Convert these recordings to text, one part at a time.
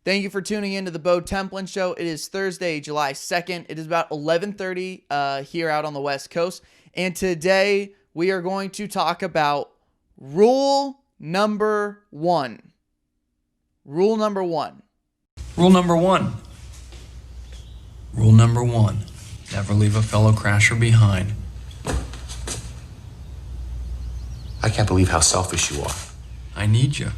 Thank you for tuning in to the Bo Templin Show. It is Thursday, July 2nd. It is about 11:30 here out on the West Coast. And today we are going to talk about rule number one. Rule number one. Rule number one. Rule number one. Never leave a fellow crasher behind. I can't believe how selfish you are. I need you.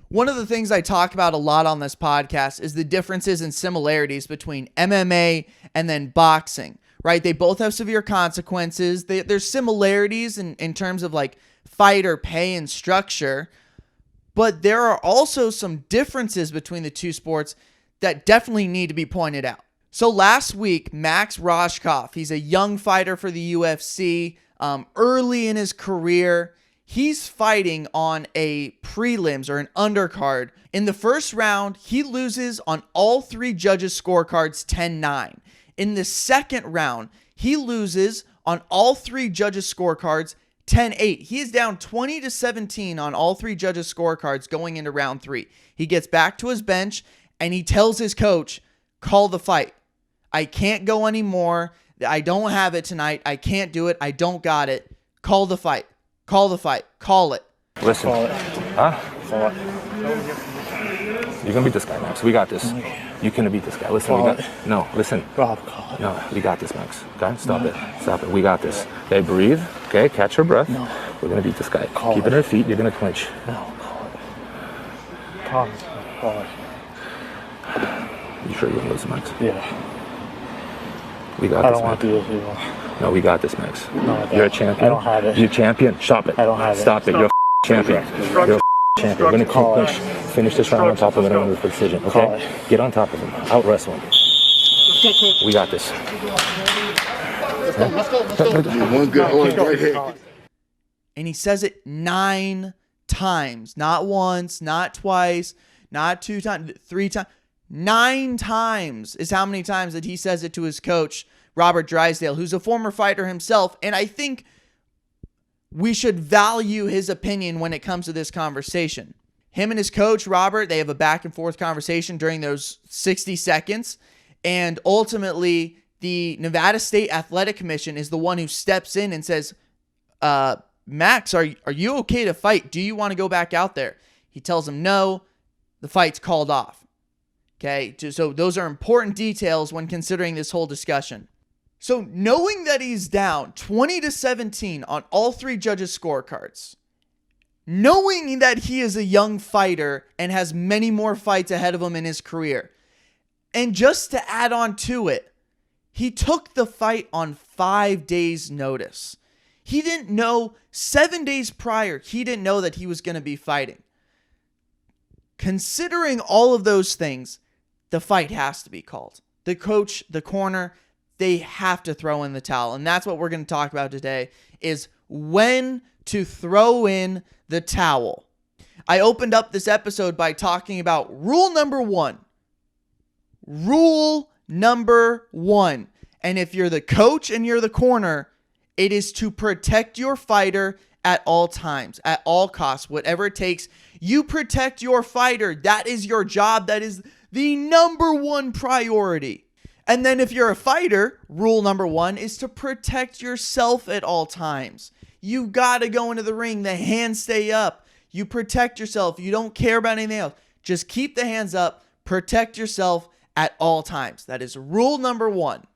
One of the things I talk about a lot on this podcast is the differences and similarities between MMA and then boxing, right? They both have severe consequences. There's similarities in terms of like fighter pay and structure, but there are also some differences between the two sports that definitely need to be pointed out. So last week, Max Roshkoff, he's a young fighter for the UFC, early in his career. He's fighting on a prelims or an undercard. In the first round, he loses on all three judges' scorecards 10-9. In the second round, he loses on all three judges' scorecards 10-8. He is down 20-17 on all three judges' scorecards going into round three. He gets back to his bench and he tells his coach, call the fight. I can't go anymore. I don't have it tonight. I can't do it. I don't got it. Call the fight. Call the fight. Call it. Listen. Call it. Huh? Call it. You're gonna beat this guy, Max. We got this. You couldn't beat this guy. Listen, Call we got it. No, listen. Rob, call it. No, we got this, Max. Okay? Stop it. Stop it. We got this. Okay, breathe. Okay, catch your breath. No. We're gonna beat this guy. Call Keep it. it on your feet, you're gonna clinch. No, call it. Promise me. Call it. You sure you're gonna lose, Max? Yeah. We got I this. don't want Max. to do this anymore. No, we got this, Max. No, I don't. You're a champion. I don't have it. You're a champion. Stop it. I don't have it. Stop it. You're a champion. You're a champion. We're gonna Call it. finish this round on top of it and with precision. Call Okay? it. Get on top of him. Out wrestle him. We got this. One good right here. And he says it 9 times. Not once, not twice, not 2 times, 3 times. 9 times is how many times that he says it to his coach, Robert Drysdale, who's a former fighter himself. And I think we should value his opinion when it comes to this conversation. Him and his coach, Robert, they have a back and forth conversation during those 60 seconds. And ultimately, the Nevada State Athletic Commission is the one who steps in and says, Max, are you okay to fight? Do you want to go back out there? He tells him no. The fight's called off. Okay, so those are important details when considering this whole discussion. So knowing that he's down 20-17 on all three judges' scorecards, knowing that he is a young fighter and has many more fights ahead of him in his career, and just to add on to it, he took the fight on 5 days' notice. He didn't know 7 days prior, he didn't know that he was going to be fighting. Considering all of those things, the fight has to be called. The coach, the corner, they have to throw in the towel. And that's what we're going to talk about today, is when to throw in the towel. I opened up this episode by talking about rule number one. Rule number one. And if you're the coach and you're the corner, it is to protect your fighter at all times, at all costs, whatever it takes. You protect your fighter. That is your job. That is the number one priority. And then if you're a fighter, rule number one is to protect yourself at all times. You got to go into the ring. The hands stay up. You protect yourself. You don't care about anything else. Just keep the hands up. Protect yourself at all times. That is rule number one.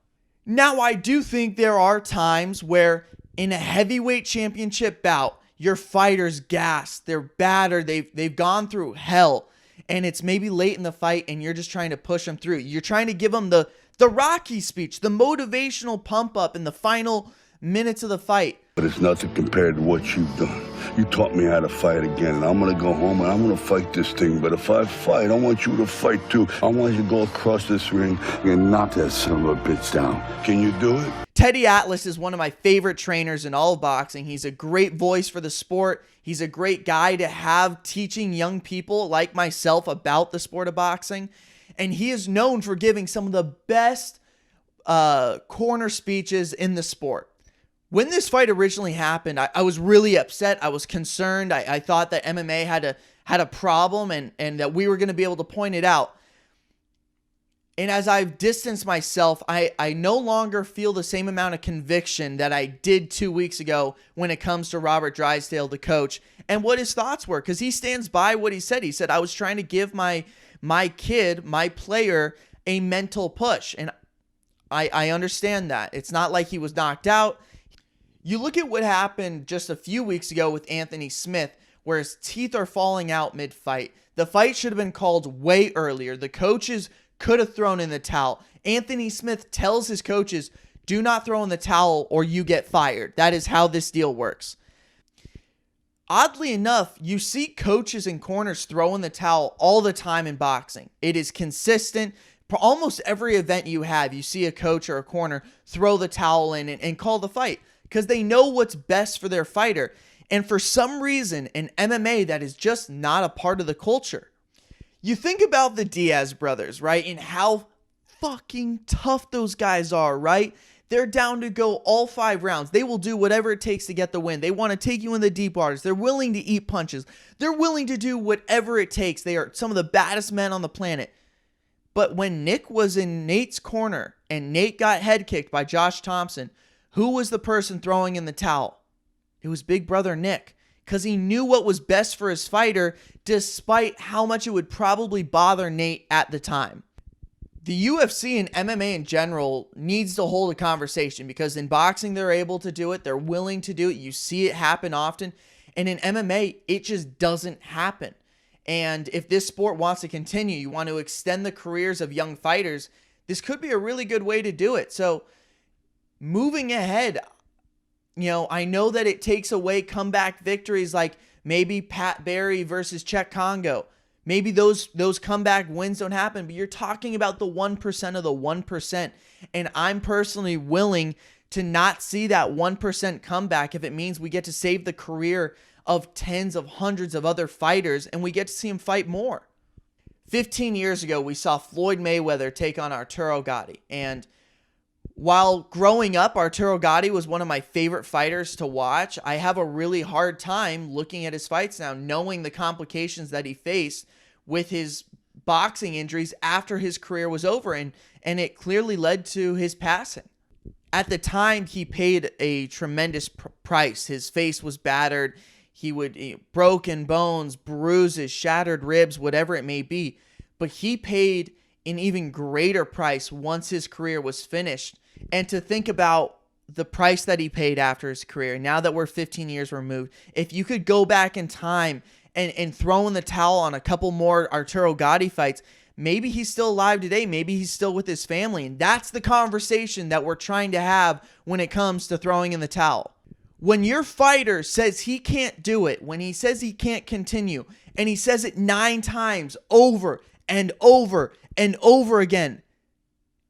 Now, I do think there are times where in a heavyweight championship bout, your fighter's gassed. They're battered. They've gone through hell. And it's maybe late in the fight and you're just trying to push them through. You're trying to give them the Rocky speech, the motivational pump up in the final minutes of the fight. But it's nothing compared to what you've done. You taught me how to fight again, and I'm going to go home and I'm going to fight this thing. But if I fight, I want you to fight too. I want you to go across this ring and knock that son of a bitch down. Can you do it? Teddy Atlas is one of my favorite trainers in all of boxing. He's a great voice for the sport. He's a great guy to have teaching young people like myself about the sport of boxing. And he is known for giving some of the best corner speeches in the sport. When this fight originally happened, I was really upset. I was concerned. I thought that MMA had had a problem and that we were going to be able to point it out. And as I've distanced myself, I no longer feel the same amount of conviction that I did 2 weeks ago when it comes to Robert Drysdale, the coach, and what his thoughts were. Because he stands by what he said. He said, I was trying to give my kid, my player, a mental push. And I understand that. It's not like he was knocked out. You look at what happened just a few weeks ago with Anthony Smith, where his teeth are falling out mid-fight. The fight should have been called way earlier. The coaches could have thrown in the towel. Anthony Smith tells his coaches, do not throw in the towel or you get fired. That is how this deal works. Oddly enough, you see coaches and corners throw in the towel all the time in boxing. It is consistent. For almost every event you have, you see a coach or a corner throw the towel in and call the fight because they know what's best for their fighter. And for some reason in MMA, that is just not a part of the culture. You think about the Diaz brothers, right? And how fucking tough those guys are, right? They're down to go all 5 rounds. They will do whatever it takes to get the win. They want to take you in the deep waters. They're willing to eat punches. They're willing to do whatever it takes. They are some of the baddest men on the planet. But when Nick was in Nate's corner and Nate got head kicked by Josh Thompson, who was the person throwing in the towel? It was Big Brother Nick. Because he knew what was best for his fighter, despite how much it would probably bother Nate at the time. The UFC and MMA in general needs to hold a conversation, because in boxing they're able to do it, they're willing to do it, you see it happen often, and in MMA it just doesn't happen. And if this sport wants to continue, you want to extend the careers of young fighters, this could be a really good way to do it. So moving ahead, I know that it takes away comeback victories like maybe Pat Barry versus Czech Congo. Maybe those comeback wins don't happen, but you're talking about the 1% of the 1%. And I'm personally willing to not see that 1% comeback if it means we get to save the career of tens of hundreds of other fighters and we get to see him fight more. 15 years ago, we saw Floyd Mayweather take on Arturo Gatti. And while growing up, Arturo Gatti was one of my favorite fighters to watch, I have a really hard time looking at his fights now, knowing the complications that he faced with his boxing injuries after his career was over, and it clearly led to his passing. At the time, he paid a tremendous price. His face was battered. He would broken bones, bruises, shattered ribs, whatever it may be. But he paid an even greater price once his career was finished. And to think about the price that he paid after his career, now that we're 15 years removed, if you could go back in time and throw in the towel on a couple more Arturo Gatti fights, maybe he's still alive today. Maybe he's still with his family. And that's the conversation that we're trying to have when it comes to throwing in the towel. When your fighter says he can't do it, when he says he can't continue, and he says it 9 times over and over and over again,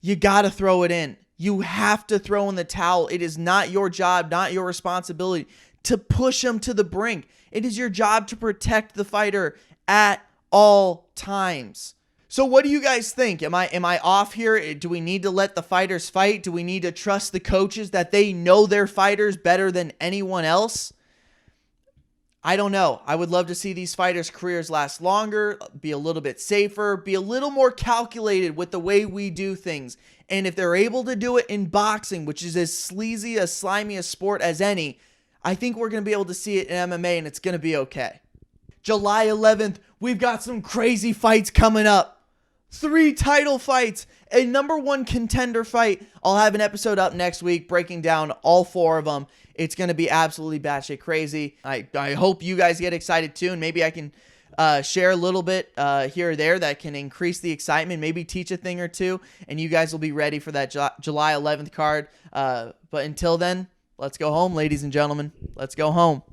you got to throw it in. You have to throw in the towel. It is not your job, not your responsibility to push him to the brink. It is your job to protect the fighter at all times. So what do you guys think? Am I off here? Do we need to let the fighters fight? Do we need to trust the coaches that they know their fighters better than anyone else? I don't know. I would love to see these fighters' careers last longer, be a little bit safer, be a little more calculated with the way we do things. And if they're able to do it in boxing, which is as sleazy, as slimy a sport as any, I think we're going to be able to see it in MMA, and it's going to be okay. July 11th, we've got some crazy fights coming up. 3 title fights, a #1 contender fight. I'll have an episode up next week breaking down all 4 of them. It's going to be absolutely batshit crazy. I hope you guys get excited too, and maybe I can share a little bit here or there that can increase the excitement, maybe teach a thing or two, and you guys will be ready for that July 11th card. But until then, let's go home, ladies and gentlemen. Let's go home.